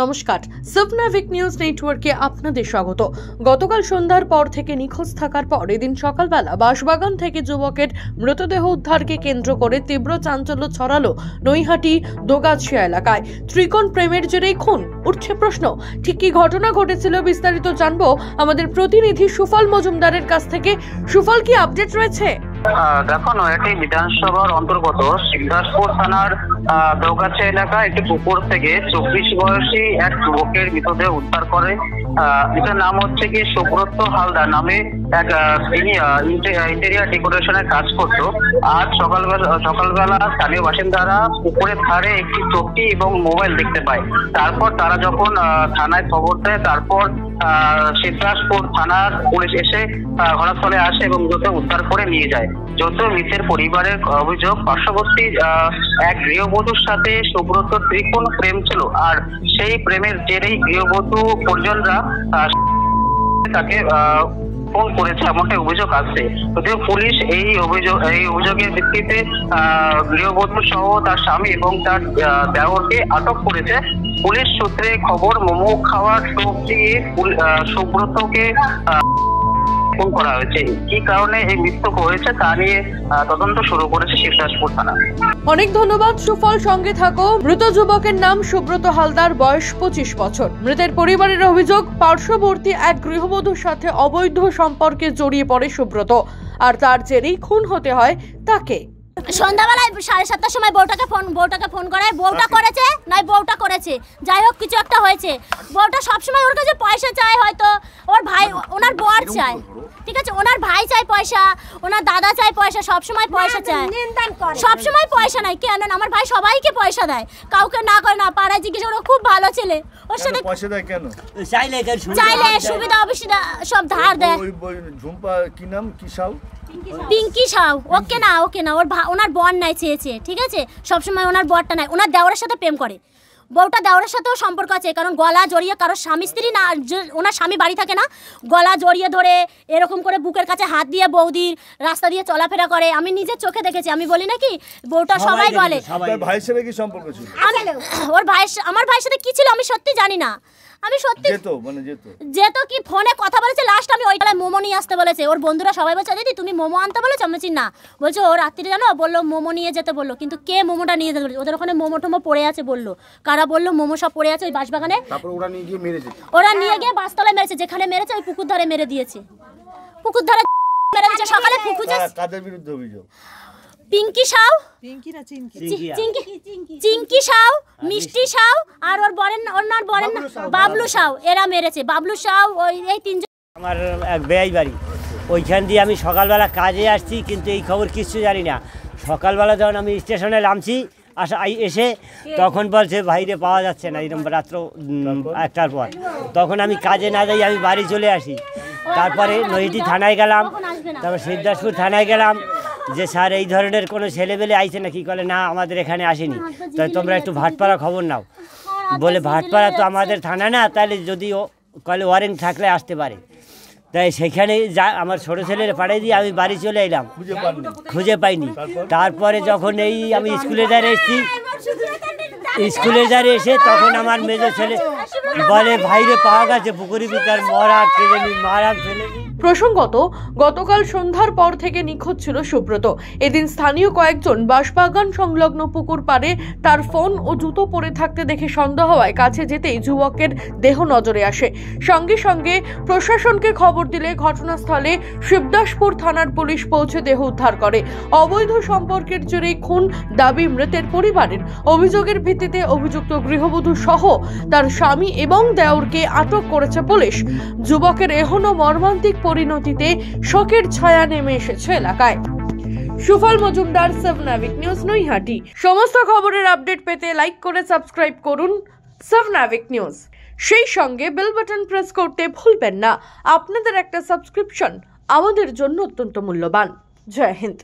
নমস্কার, সাবনাভিক নিউজ নেটওয়ার্কে আপনাদের স্বাগত। গতকাল সন্ধ্যার পর থেকে নিখোঁজ থাকার পর এদিন সকালবেলা বাঁশবাগান থেকে যুবকের মৃতদেহ উদ্ধারকে কেন্দ্র করে তীব্র চাঞ্চল্য ছড়ালো নৈহাটি দোগাছিয়া এলাকায়। ত্রিকোণ প্রেমের জেরেই খুন, উঠছে প্রশ্ন। ঠিক কি ঘটনা ঘটেছিল বিস্তারিত জানবো আমাদের প্রতিনিধি সুফল মজুমদারের কাছ থেকে। সুফল, কি আপডেট রয়েছে? দেখো, নৈহাটি বিধানসভার অন্তর্গত সিদ্ধার্থপুর থানার দোগাছিয়া এলাকায় একটি পুকুর থেকে 24 বয়সী এক যুবকের মৃতদেহ উদ্ধার করে। এটার নাম হচ্ছে কি সুব্রত হালদার নামে এক ইন্টেরিয়ার ডেকোরেশনের কাজ করত। আজ সকালবেলা স্থানীয় বাসিন্দারা পুকুরের ধারে একটি চোখটি এবং মোবাইল দেখতে পায়। তারপর তারা যখন থানায় খবর দেয়, তারপর সিদ্ধার্থপুর থানার পুলিশ এসে ঘটনাস্থলে আসে এবং মৃতদেহ উদ্ধার করে নিয়ে যায়। যদিও মৃতের পরিবারের অভিযোগ, পার্শ্ববর্তী এক গৃহবধূর সাথে সুব্রত ত্রিকোণ প্রেম ছিল, আর সেই প্রেমের জেরেই গৃহবধূ পরিজনরা তাকে ফোন করেছে এমনটা অভিযোগ আসছে। যদিও পুলিশ এই অভিযোগের ভিত্তিতে গৃহবধূ সহ তার স্বামী এবং তার দেওরকে আটক করেছে। পুলিশ সূত্রে খবর, মোমো খাওয়ার টোপ দিয়ে সুব্রতকে ফোন করা হয়েছে। কি কারণে এই মৃত্যু হয়েছে তা নিয়ে তদন্ত শুরু করেছে সিদ্ধার্থপুর থানা। অনেক ধন্যবাদ সুফল, সঙ্গে থাকো। মৃত যুবকের নাম সুব্রত হালদার, বয়স 25 বছর। মৃতের পরিবারের অভিযোগ, পার্শ্ববর্তী এক গৃহবধূর সাথে অবৈধ সম্পর্কে জড়িয়ে পড়ে সুব্রত, আর তার জেরেই খুন হতে হয় তাকে। সন্ধ্যাবেলায় 7:30টার সময় বউটাকে ফোন করে, বউটা করেছে নয় বউটা করেছে, যাই হোক কিছু একটা হয়েছে। বউটা সবসময় ওর কাছে পয়সা চায়, হয়তো ওর ভাই, ওনার বর চায়, ঠিক আছে, ওনার ভাই চায় পয়সা, ওনার দাদা চায় পয়সা, সবসময় পয়সা চায়, সবসময় পয়সা নাই। কেন? আমার ভাই সবাইকে পয়সা দেয়, কাউকে না করে না। পাড়ায় জিজ্ঞেস করে, খুব ভালো ছেলে, ওর সাথে পয়সা দেয় কেন? চাইলে সুবিধা অসুবিধা সব ধার দেয়। ঝুম্পা কি নাম, কি সাউ? পিঙ্কি সাউ। ওকে না ওনার বর নাই চেয়েছে, ঠিক আছে, সবসময় ওনার বরটা নাই, ওনার দেওরের সাথে প্রেম করে। বউটা দেওরের সাথেও সম্পর্ক আছে, কারণ গলা জড়িয়ে, কারো স্বামী স্ত্রী না, ওনার স্বামী বাড়ি থাকে না, গলা জড়িয়ে ধরে এরকম করে বুকের কাছে হাত দিয়ে বৌদির রাস্তা দিয়ে চলাফেরা করে। আমি নিজের চোখে দেখেছি, আমি বলি নাকি, বউটা সবাই বলে। ভাইয়ের সাথে কি সম্পর্ক ছিল? ওর ভাই, আমার ভাইয়ের সাথে কি ছিল আমি সত্যি জানি না। আমি সত্যি যেত কি ফোনে কথা বলেছে, লাস্ট আমি ওই বেলায় মোমো নিয়ে আসতে বলেছে। ওর বন্ধুরা সবাই বলছে, দিদি তুমি মোমো আনতে বলেছো? আমি বলছি না। বলছে ও রাত্রি জানো বললো মোমো নিয়ে যেতে বললো, কিন্তু কে মোমোটা নিয়ে যেতে বলেছে? ওদের ওখানে মোমো টোমো পড়ে আছে বললো। কারা বললো? মোমো সব পড়ে আছে ওই বাঁশবাগানে। ওরা নিয়ে গিয়ে বাসতলায় মেরেছে, যেখানে মেরেছে ওই পুকুর ধারে মেরে দিয়েছে। পুকুর ধারে মেরে দিয়েছে। সকালে কাদের বিরুদ্ধে অভিযোগ? পিঙ্কি সাউ, চিঙ্কি সাউ, মিষ্টি সাউ, আর ওর বাবলু সাউ, এরা মেরেছে। বাবলু সাউ, এই তিনজন। আমার এক বেয়াই বাড়ি, ওইখান দিয়ে আমি সকালবেলা কাজে আসছি, কিন্তু এই খবর কিচ্ছু জানি না। সকালবেলা যখন আমি স্টেশনে নামছি এসে, তখন বলছে বাইরে পাওয়া যাচ্ছে না, এরকম রাত্র 1টার পর। তখন আমি কাজে না যাই, আমি বাড়ি চলে আসি। তারপরে নৈহাটি থানায় গেলাম, তারপর সিদ্ধার্থপুর থানায় গেলাম যে স্যার এই ধরনের কোনো ছেলেবেলে আইছে না। কি বলে, না আমাদের এখানে আসেনি, তাই তোমরা একটু ভাটপাড়া খবর নাও। বলে ভাটপাড়া তো আমাদের থানা না, তাহলে যদি কলে ওয়ারেন্ট থাকলে আসতে পারে। তাই সেখানে আমার ছোটো ছেলের পাঠিয়ে দিয়ে আমি বাড়ি চলে এলাম, খুঁজে পাইনি। তারপরে যখন আমি স্কুলে এসে তখন আমার মেজো ছেলে বলে ভাইরে পাওয়া গেছে পুকুরের ভিতর মারা ফেলেনি। প্রসঙ্গত, গতকাল সন্ধ্যার পর থেকে নিখোঁজ ছিল সুব্রত। এদিন স্থানীয় কয়েকজন বাঁশবাগান সংলগ্ন পুকুর পাড়ে তার ফোন ও জুতো পরে থাকতে দেখে সন্দেহ হওয়ায় কাছে যেতেই যুবকের দেহ নজরে আসে। সঙ্গে সঙ্গে প্রশাসনকে খবর দিলে ঘটনাস্থলে শিবদাসপুর থানার পুলিশ পৌঁছে দেহ উদ্ধার করে। অবৈধ সম্পর্কের জেরেই খুন দাবি মৃতের পরিবারের। অভিযোগের ভিত্তিতে অভিযুক্ত গৃহবধূ সহ তার স্বামী এবং দেওরকে আটক করেছে পুলিশ। যুবকের এখনো মর্মান্তিক পরিণতিতে শোকের ছায়া নেমে এসেছে এলাকায়। সুফল মজুমদার, সাবনাভিক নিউজ, নৈহাটি। সমস্ত খবরের আপডেট পেতে লাইক করে সাবস্ক্রাইব করুন সাবনাভিক নিউজ। সেই সঙ্গে বেল বাটন প্রেস করতে ভুলবেন না। আপনাদের একটা সাবস্ক্রিপশন আমাদের জন্য অত্যন্ত মূল্যবান। জয় হিন্দ।